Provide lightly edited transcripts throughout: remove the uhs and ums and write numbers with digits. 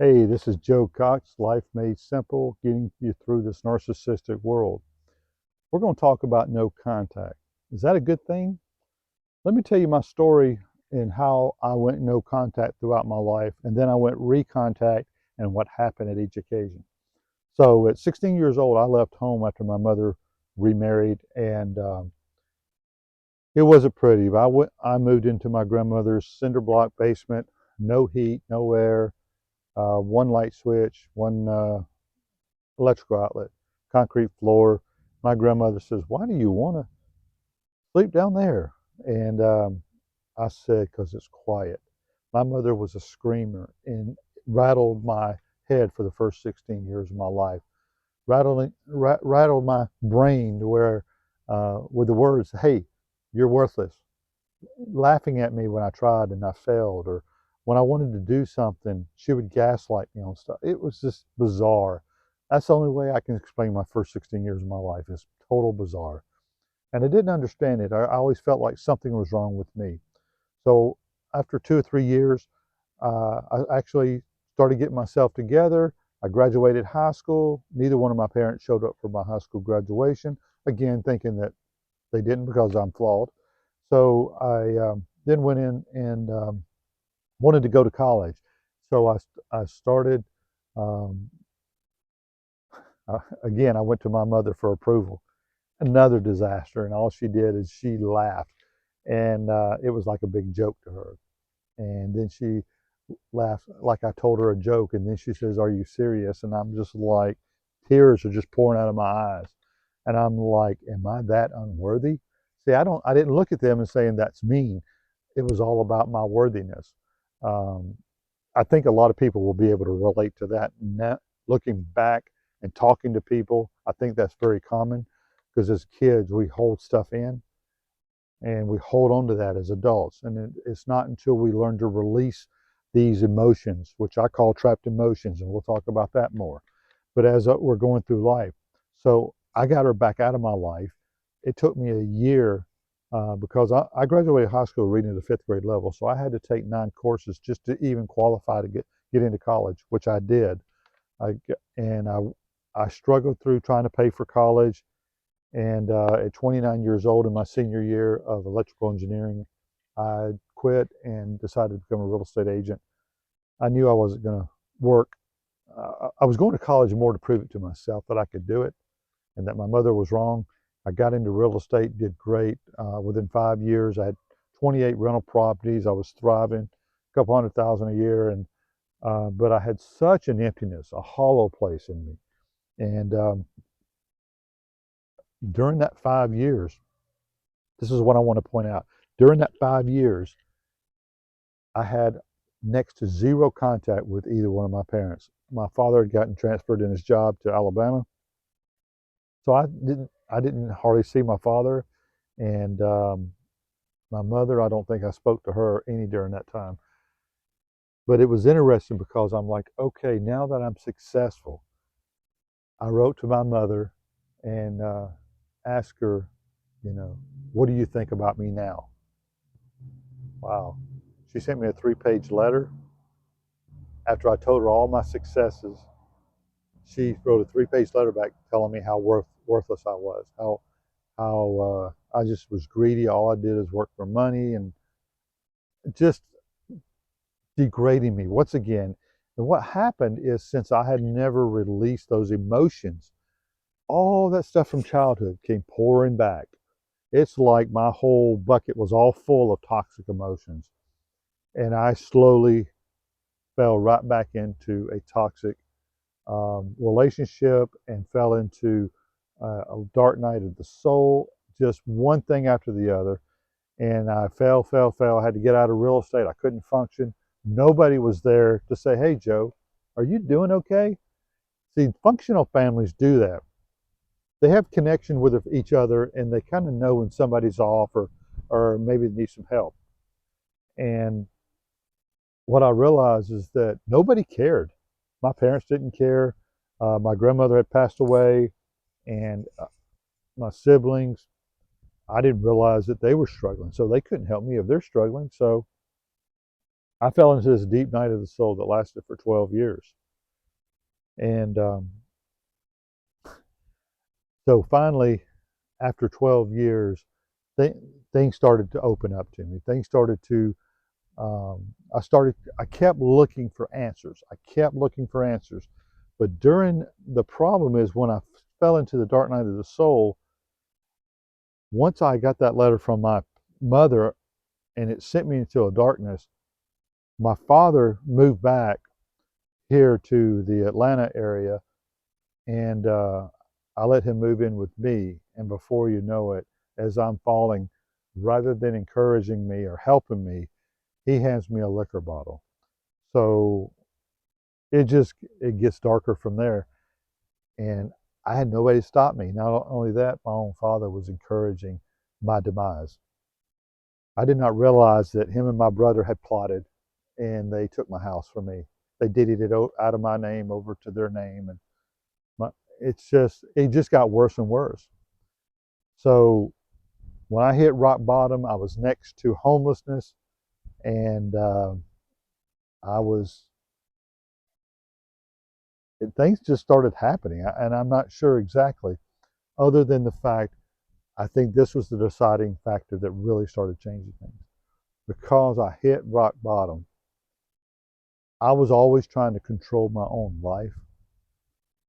Hey, this is Joe Cox, Life Made Simple, getting you through this narcissistic world. We're going to talk about no contact. Is that a good thing? Let me tell you my story and how I went no contact throughout my life, and then I went recontact and what happened at each occasion. So at 16 years old, I left home after my mother remarried, and it wasn't pretty. But I moved into my grandmother's cinder block basement, no heat, no air, one light switch, one electrical outlet, concrete floor. My grandmother says, "Why do you want to sleep down there?" And I said, "Because it's quiet." My mother was a screamer and rattled my head for the first 16 years of my life, rattled my brain to where, with the words, "Hey, you're worthless," laughing at me when I tried and I failed, or when I wanted to do something, she would gaslight me on stuff. It was just bizarre. That's the only way I can explain my first 16 years of my life is total bizarre. And I didn't understand it. I always felt like something was wrong with me. So after 2 or 3 years, I actually started getting myself together. I graduated high school. Neither one of my parents showed up for my high school graduation, again, thinking that they didn't because I'm flawed. So I then went in and wanted to go to college. So I started, um, again, I went to my mother for approval. Another disaster. And all she did is she laughed. And it was like a big joke to her. And then she laughed like I told her a joke. And then she says, "Are you serious?" And I'm just like, tears are just pouring out of my eyes. And I'm like, am I that unworthy? See, I didn't look at them and saying that's mean. It was all about my worthiness. Um, I think a lot of people will be able to relate to that. Now, looking back and talking to people, I think that's very common because as kids, we hold stuff in and we hold on to that as adults. And it's not until we learn to release these emotions, which I call trapped emotions, and we'll talk about that more. But as we're going through life, so I got her back out of my life. It took me a year because I graduated high school reading at the fifth grade level, so I had to take 9 courses just to even qualify to get into college, which I did. And I struggled through trying to pay for college. And at 29 years old, in my senior year of electrical engineering, I quit and decided to become a real estate agent. I knew I wasn't going to work. I was going to college more to prove it to myself that I could do it and that my mother was wrong. I got into real estate, did great. Within 5 years, I had 28 rental properties. I was thriving, a couple $100,000 a year, and but I had such an emptiness, a hollow place in me. And during that 5 years, this is what I want to point out. During that 5 years, I had next to zero contact with either one of my parents. My father had gotten transferred in his job to Alabama, so I didn't hardly see my father, and my mother. I don't think I spoke to her any during that time. But it was interesting because I'm like, okay, now that I'm successful, I wrote to my mother and asked her, you know, what do you think about me now? Wow. She sent me a 3-page letter after I told her all my successes. She wrote a 3-page letter back telling me how worthless I was, how I just was greedy. All I did is work for money and just degrading me once again. And what happened is since I had never released those emotions, all that stuff from childhood came pouring back. It's like my whole bucket was all full of toxic emotions. And I slowly fell right back into a toxic relationship and fell into a dark night of the soul, just one thing after the other. And I fell. I had to get out of real estate. I couldn't function. Nobody was there to say, "Hey, Joe, are you doing okay?" See, functional families do that. They have connection with each other and they kind of know when somebody's off or maybe they need some help. And what I realized is that nobody cared. My parents didn't care. My grandmother had passed away, and my siblings, I didn't realize that they were struggling. So they couldn't help me if they're struggling. So I fell into this deep night of the soul that lasted for 12 years. And so finally, after 12 years, th things started to open up to me. Things started to, I kept looking for answers. I kept looking for answers. But the problem is when I fell into the dark night of the soul, once I got that letter from my mother and it sent me into a darkness, my father moved back here to the Atlanta area, and I let him move in with me. And before you know it, as I'm falling, rather than encouraging me or helping me, he hands me a liquor bottle. So it gets darker from there. And I had nobody to stop me. Not only that, my own father was encouraging my demise. I did not realize that him and my brother had plotted, and they took my house from me. They deeded it out of my name over to their name, and my, it just got worse and worse. So when I hit rock bottom, I was next to homelessness, and I was things just started happening, and I'm not sure exactly, other than the fact I think this was the deciding factor that really started changing things. Because I hit rock bottom, I was always trying to control my own life.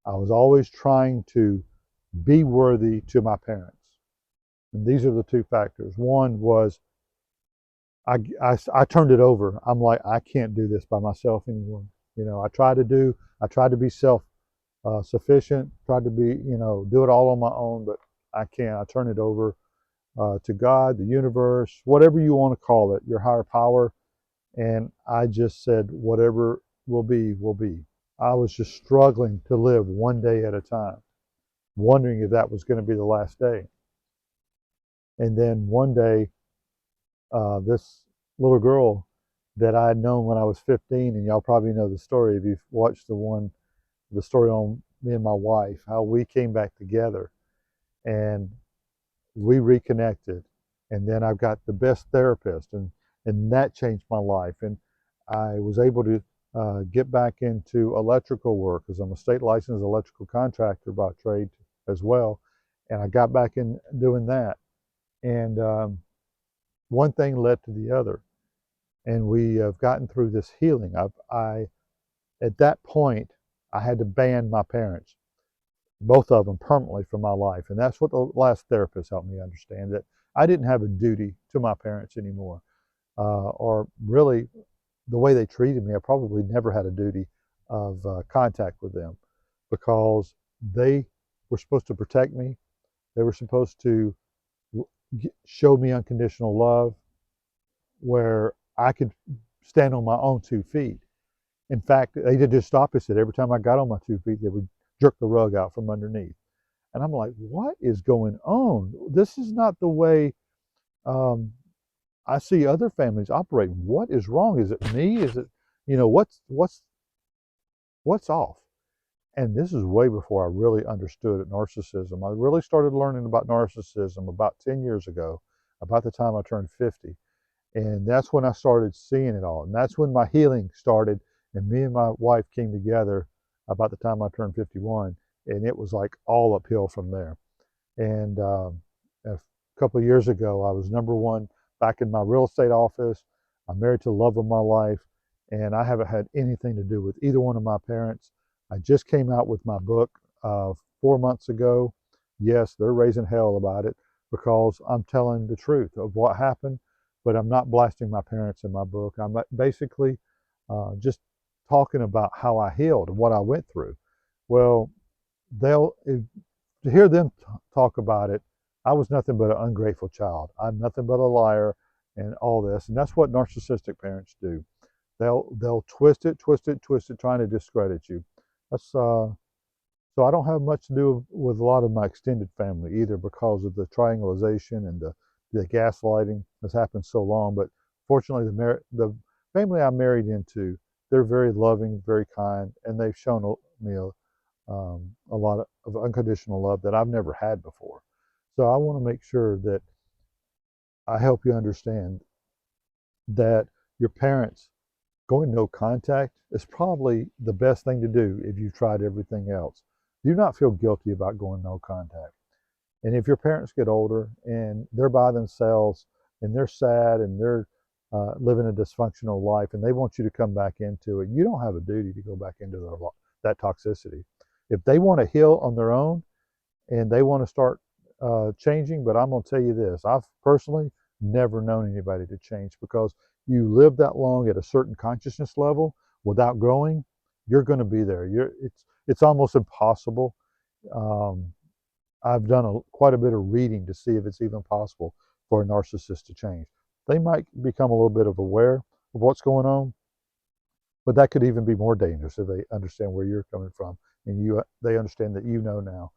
I was always trying to be worthy to my parents. And these are the two factors. One was I turned it over. I'm like, I can't do this by myself anymore. You know, I tried to be self sufficient, tried to be, do it all on my own, but I can't. I turn it over to God, the universe, whatever you want to call it, your higher power. And I just said, whatever will be, will be. I was just struggling to live one day at a time, wondering if that was going to be the last day. And then one day, this little girl that I had known when I was 15, and y'all probably know the story if you've watched the story on me and my wife, how we came back together and we reconnected. And then I've got the best therapist, and that changed my life. And I was able to get back into electrical work because I'm a state licensed electrical contractor by trade as well. And I got back in doing that. And one thing led to the other. And we have gotten through this healing. At that point, I had to ban my parents, both of them, permanently from my life. And that's what the last therapist helped me understand, that I didn't have a duty to my parents anymore. Or really, the way they treated me, I probably never had a duty of contact with them, because they were supposed to protect me. They were supposed to show me unconditional love where I could stand on my own 2 feet. In fact, they did just opposite. Every time I got on my 2 feet, they would jerk the rug out from underneath. And I'm like, what is going on? This is not the way um, I see other families operate. What is wrong? Is it me? Is it, what's off? And this is way before I really understood narcissism. I really started learning about narcissism about 10 years ago, about the time I turned 50. And that's when I started seeing it all. And that's when my healing started. And me and my wife came together about the time I turned 51. And it was like all uphill from there. And a couple of years ago, I was number one back in my real estate office. I'm married to the love of my life. And I haven't had anything to do with either one of my parents. I just came out with my book 4 months ago. Yes, they're raising hell about it because I'm telling the truth of what happened, but I'm not blasting my parents in my book. I'm basically just talking about how I healed and what I went through. Well, to hear them talk about it, I was nothing but an ungrateful child. I'm nothing but a liar and all this. And that's what narcissistic parents do. They'll twist it, trying to discredit you. That's so I don't have much to do with a lot of my extended family either, because of the triangulation and the gaslighting that's happened so long. But fortunately, the family I'm married into, they're very loving, very kind, and they've shown me a lot of unconditional love that I've never had before. So I want to make sure that I help you understand that your parents Going no contact is probably the best thing to do if you've tried everything else. Do not feel guilty about going no contact. And if your parents get older and they're by themselves and they're sad and they're living a dysfunctional life and they want you to come back into it, you don't have a duty to go back into that toxicity. If they want to heal on their own and they want to start changing, but I'm going to tell you this, I've personally never known anybody to change, because you live that long at a certain consciousness level without growing, you're going to be there. It's almost impossible. I've done quite a bit of reading to see if it's even possible for a narcissist to change. They might become a little bit of aware of what's going on, but that could even be more dangerous if they understand where you're coming from and they understand that you know now.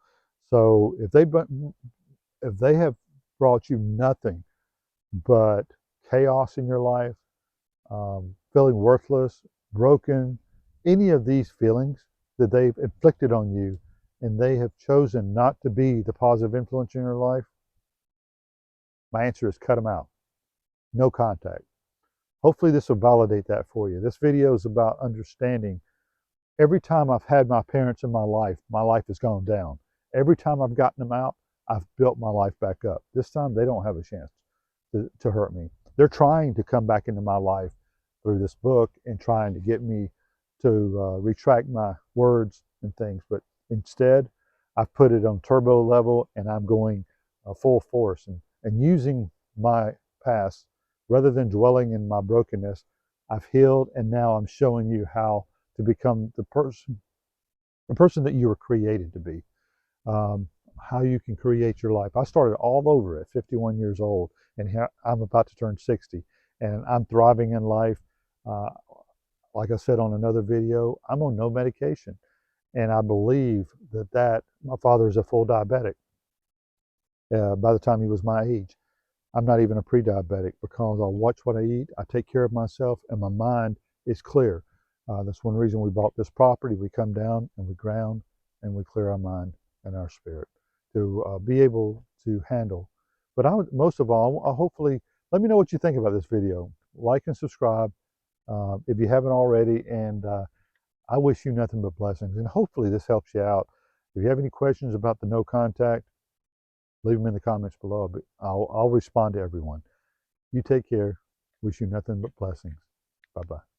So if they have brought you nothing but chaos in your life, feeling worthless, broken, any of these feelings that they've inflicted on you, and they have chosen not to be the positive influence in your life, my answer is cut them out. No contact. Hopefully this will validate that for you. This video is about understanding. Every time I've had my parents in my life has gone down. Every time I've gotten them out, I've built my life back up. This time they don't have a chance to hurt me. They're trying to come back into my life through this book and trying to get me to retract my words and things, but instead I've put it on turbo level and I'm going full force and using my past rather than dwelling in my brokenness. I've healed, and now I'm showing you how to become the person that you were created to be. How you can create your life. I started all over at 51 years old, and here I'm about to turn 60, and I'm thriving in life. Like I said on another video, I'm on no medication, and I believe that my father is a full diabetic. By the time he was my age, I'm not even a pre-diabetic, because I watch what I eat, I take care of myself, and my mind is clear. That's one reason we bought this property. We come down and we ground and we clear our mind and our spirit to be able to handle. But most of all, hopefully, let me know what you think about this video. Like and subscribe if you haven't already, and I wish you nothing but blessings, and hopefully this helps you out. If you have any questions about the no contact, leave them in the comments below, but I'll respond to everyone. You take care. Wish you nothing but blessings. Bye-bye.